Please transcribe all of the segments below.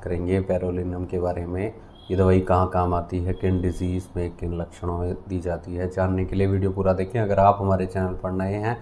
करेंगे पैरोलिनम के बारे में। ये दवाई कहाँ काम आती है, किन डिजीज़ में, किन लक्षणों में दी जाती है, जानने के लिए वीडियो पूरा देखें। अगर आप हमारे चैनल पर नए हैं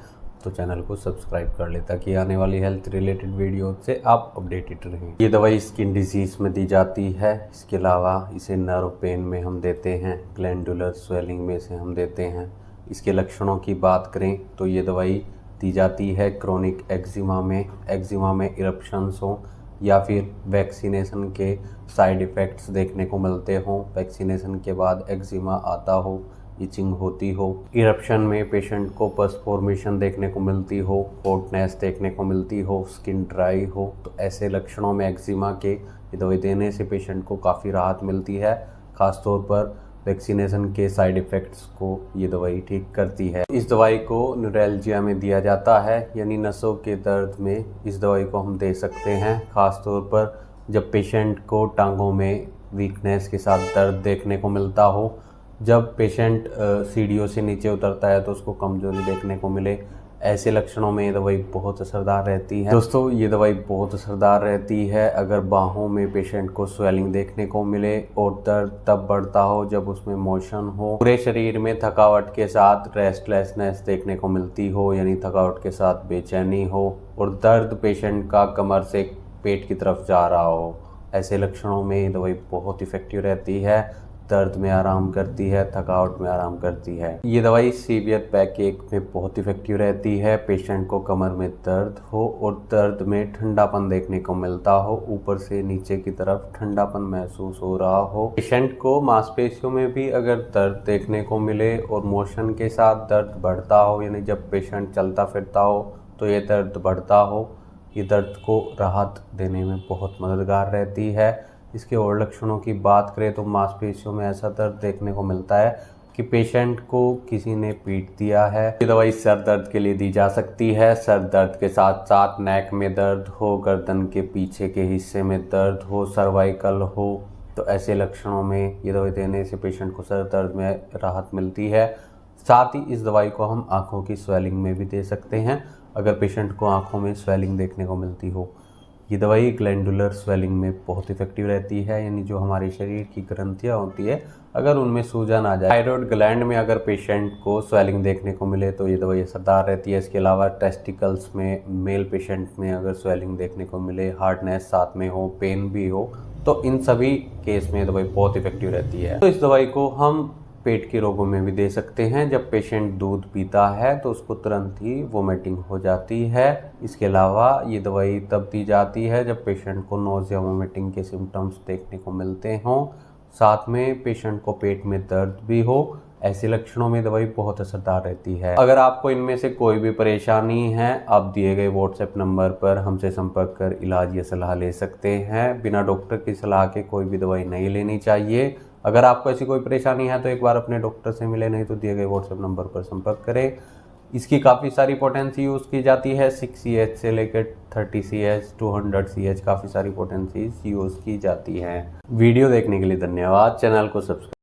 तो चैनल को सब्सक्राइब कर लें ताकि आने वाली हेल्थ रिलेटेड वीडियो से आप अपडेटेड रहें। ये दवाई स्किन डिजीज़ में दी जाती है। इसके अलावा इसे नर्व पेन में हम देते हैं, ग्लैंडुलर स्वेलिंग में से हम देते हैं। इसके लक्षणों की बात करें तो ये दवाई दी जाती है क्रोनिक एक्जिमा में इरप्शंस हो या फिर वैक्सीनेशन के साइड इफ़ेक्ट्स देखने को मिलते हों, वैक्सीनेशन के बाद एक्जिमा आता हो, इचिंग होती हो, इरप्शन में पेशेंट को पस फॉर्मेशन देखने को मिलती हो, हॉटनेस देखने को मिलती हो, स्किन ड्राई हो, तो ऐसे लक्षणों में एक्जिमा के ये दवाई देने से पेशेंट को काफ़ी राहत मिलती है। ख़ासतौर पर वैक्सीनेशन के साइड इफ़ेक्ट्स को ये दवाई ठीक करती है। इस दवाई को न्यूरैल्जिया में दिया जाता है, यानी नसों के दर्द में इस दवाई को हम दे सकते हैं। ख़ासतौर पर जब पेशेंट को टांगों में वीकनेस के साथ दर्द देखने को मिलता हो, जब पेशेंट सीढ़ियों से नीचे उतरता है तो उसको कमजोरी देखने को मिले, ऐसे लक्षणों में ये दवाई बहुत असरदार रहती है। दोस्तों, ये दवाई बहुत असरदार रहती है अगर बाहों में पेशेंट को स्वेलिंग देखने को मिले और दर्द तब बढ़ता हो जब उसमें मोशन हो, पूरे शरीर में थकावट के साथ रेस्टलेसनेस देखने को मिलती हो, यानी थकावट के साथ बेचैनी हो और दर्द पेशेंट का कमर से पेट की तरफ जा रहा हो। ऐसे लक्षणों में ये दवाई बहुत इफ़ेक्टिव रहती है, दर्द में आराम करती है, थकावट में आराम करती है। ये दवाई सीवियर बैक एक में बहुत इफेक्टिव रहती है। पेशेंट को कमर में दर्द हो और दर्द में ठंडापन देखने को मिलता हो, ऊपर से नीचे की तरफ ठंडापन महसूस हो रहा हो, पेशेंट को मांसपेशियों में भी अगर दर्द देखने को मिले और मोशन के साथ दर्द बढ़ता हो, यानी जब पेशेंट चलता फिरता हो तो ये दर्द बढ़ता हो, ये दर्द को राहत देने में बहुत मददगार रहती है। इसके और लक्षणों की बात करें तो मांसपेशियों में ऐसा दर्द देखने को मिलता है कि पेशेंट को किसी ने पीट दिया है। ये दवाई सर दर्द के लिए दी जा सकती है। सर दर्द के साथ साथ नेक में दर्द हो, गर्दन के पीछे के हिस्से में दर्द हो, सर्वाइकल हो, तो ऐसे लक्षणों में ये दवाई देने से पेशेंट को सर दर्द में राहत मिलती है। साथ ही इस दवाई को हम आँखों की स्वेलिंग में भी दे सकते हैं अगर पेशेंट को आँखों में स्वेलिंग देखने को मिलती हो। ये दवाई ग्लैंडुलर स्वेलिंग में बहुत इफेक्टिव रहती है, यानी जो हमारे शरीर की ग्रंथियाँ होती है अगर उनमें सूजन आ जाए, थायराइड ग्लैंड में अगर पेशेंट को स्वेलिंग देखने को मिले तो ये दवाई असरदार रहती है। इसके अलावा टेस्टिकल्स में मेल पेशेंट में अगर स्वेलिंग देखने को मिले, हार्डनेस साथ में हो, पेन भी हो, तो इन सभी केस में दवाई बहुत इफेक्टिव रहती है। तो इस दवाई को हम पेट के रोगों में भी दे सकते हैं। जब पेशेंट दूध पीता है तो उसको तुरंत ही वोमिटिंग हो जाती है। इसके अलावा ये दवाई तब दी जाती है जब पेशेंट को नोज़िया वोमिटिंग के सिम्टम्स देखने को मिलते हों, साथ में पेशेंट को पेट में दर्द भी हो। ऐसे लक्षणों में दवाई बहुत असरदार रहती है। अगर आपको इनमें से कोई भी परेशानी है, आप दिए गए व्हाट्सएप नंबर पर हमसे संपर्क कर इलाज या सलाह ले सकते हैं। बिना डॉक्टर की सलाह के कोई भी दवाई नहीं लेनी चाहिए। अगर आपको ऐसी कोई परेशानी है तो एक बार अपने डॉक्टर से मिले, नहीं तो दिए गए व्हाट्सएप नंबर पर संपर्क करें। इसकी काफ़ी सारी पोटेंसी यूज़ की जाती है, 6 से लेकर 30 200 काफ़ी सारी पोटेंसीज यूज़ की जाती हैं। वीडियो देखने के लिए धन्यवाद। चैनल को सब्सक्राइब